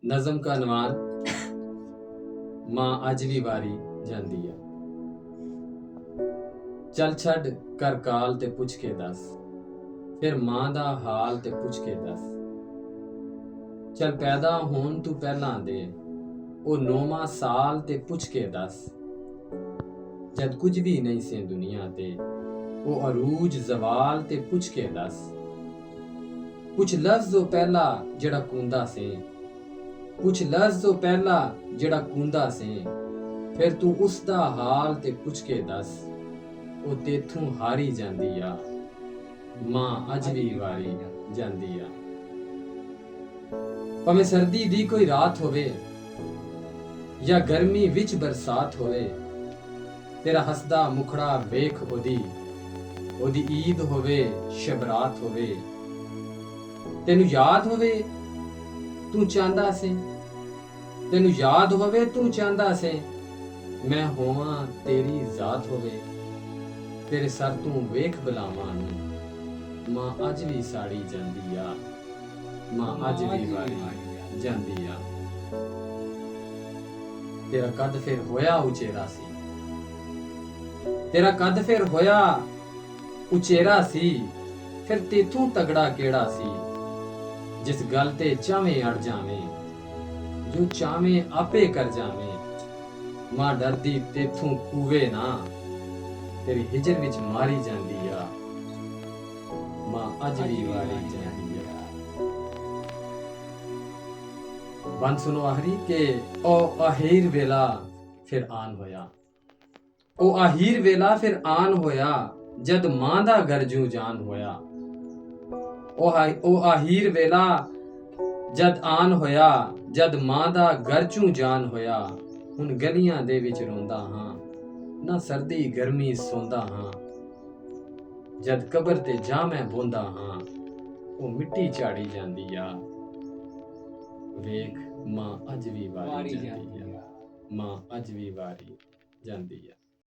ਨਜ਼ਮ ਕਾ ਨਵਾਨ ਮਾਂ ਅੱਜ ਵੀ ਵਾਰੀ ਜਾਂਦੀ ਆ। ਚੱਲ ਛੱਡ ਕਰ ਕਾਲ ਤੇ ਪੁੱਛ ਕੇ ਦੱਸ, ਫਿਰ ਮਾਂ ਦਾ ਹਾਲ ਤੇ ਪੁੱਛ ਕੇ ਦੱਸ। ਚੱਲ ਪੈਦਾ ਹੋਣ ਤੂੰ ਪਹਿਲਾਂ ਦੇ ਉਹ 9ਵਾਂ ਸਾਲ ਤੇ ਪੁੱਛ ਕੇ ਦੱਸ। ਜਦ ਕੁਝ ਵੀ ਨਹੀਂ ਸੀ ਦੁਨੀਆ ਤੇ ਉਹ ਅਰੂਜ ਜ਼ਵਾਲ ਤੇ ਪੁੱਛ ਕੇ ਦੱਸ। ਕੁਛ ਲਫ਼ਜ਼ ਉਹ ਪਹਿਲਾ ਜਿਹੜਾ ਕੂੰਦਾ ਸੀ, ਕੁਛ ਲਫ਼ਜ਼ ਉਹ ਪਹਿਲਾ ਜਿਹੜਾ ਕੂੰਦਾ ਸੀ, ਫਿਰ ਤੂੰ ਉਸ ਦਾ ਹਾਲ ਤੇ ਪੁੱਛ ਕੇ ਦੱਸ। ਉਹ ਤੇਥੋਂ ਹਾਰੀ ਜਾਂਦੀ ਆ, ਮਾਂ ਅੱਜ ਵੀ ਵਾਰੀ ਜਾਂਦੀ ਆ। ਭਾਵੇਂ ਸਰਦੀ ਦੀ ਕੋਈ ਰਾਤ ਹੋਵੇ ਜਾਂ ਗਰਮੀ ਵਿੱਚ ਬਰਸਾਤ ਹੋਵੇ, ਤੇਰਾ ਹੱਸਦਾ ਮੁਖੜਾ ਵੇਖ ਉਹਦੀ ਈਦ ਹੋਵੇ ਸ਼ਬਰਾਤ ਹੋਵੇ। ਤੈਨੂੰ ਯਾਦ ਹੋਵੇ ਤੂੰ ਚਾਹੁੰਦਾ ਸੀ, ਤੈਨੂੰ ਯਾਦ ਹੋਵੇ ਤੂੰ ਚਾਹੁੰਦਾ ਸੀ ਮੈਂ ਹੋਵਾਂ ਤੇਰੀ ਜ਼ਾਤ ਹੋਵੇ। ਤੇਰੇ ਸਰ ਤੂੰ ਵੇਖ ਬਲਾਵਾਂ ਨੂੰ ਮਾਂ ਅੱਜ ਵੀ ਸਾੜੀ ਜਾਂਦੀ ਆ, ਮਾਂ ਅੱਜ ਵੀ ਵਾਰੀ ਜਾਂਦੀ ਆ। ਤੇਰਾ ਕੱਦ ਫਿਰ ਹੋਇਆ ਉਚੇਰਾ ਸੀ, ਤੇਰਾ ਕੱਦ ਫਿਰ ਹੋਇਆ ਉਚੇਰਾ ਸੀ, ਫਿਰ ਤੇਥੋਂ ਤਗੜਾ ਕਿਹੜਾ ਸੀ ਜਿਸ ਗੱਲ ਤੇ ਚਾਵੇਂ ਅੜ ਜਾਵੇਂ, ਜੋ ਚਾਵੇਂ ਆਪੇ ਕਰ ਜਾਵੇਂ। ਮਾਂ ਡਰਦੀ ਤੇਥੋਂ ਕੂਵੇ ਨਾ, ਤੇਰੀ ਹਿਜਰ ਵਿੱਚ ਮਾਰੀ ਜਾਂਦੀ ਆ, ਮਾਂ ਅੱਜ ਵੀ ਵਾਰੀ ਜਾਂਦੀ ਆ। ਬੰਦ ਸੁਣੋ ਆਖਰੀ ਕਿ ਉਹ ਆਹੀਰ ਵੇਲਾ ਫਿਰ ਆਨ ਹੋਇਆ, ਉਹ ਆਹੀਰ ਵੇਲਾ ਫਿਰ ਆਨ ਹੋਇਆ ਜਦ ਮਾਂ ਦਾ ਗਰਜੂ ਜਾਨ ਹੋਇਆ। ਉਹ ਆਹੀਰ ਵੇਲਾ ਜਦ ਆਨ ਹੋਇਆ ਜਦ ਮਾਂ ਦਾ ਗਰਜੂ ਜਾਨ ਹੋਇਆ। ਹੁਣ ਗਲੀਆਂ ਦੇ ਵਿੱਚ ਰੋਂਦਾ ਹਾਂ, ਨਾ ਸਰਦੀ ਗਰਮੀ ਸੌਂਦਾ ਹਾਂ। ਜਦ ਕਬਰ ਤੇ ਜਾ ਮੈਂ ਬੋਂਦਾ ਹਾਂ, ਉਹ ਮਿੱਟੀ ਝਾੜੀ ਜਾਂਦੀ ਆ। ਵੇਖ ਮਾਂ ਅੱਜ ਵੀ ਵਾਰੀ ਜਾਂਦੀ ਆ, ਮਾਂ ਅੱਜ ਵੀ ਵਾਰੀ ਜਾਂਦੀ ਆ।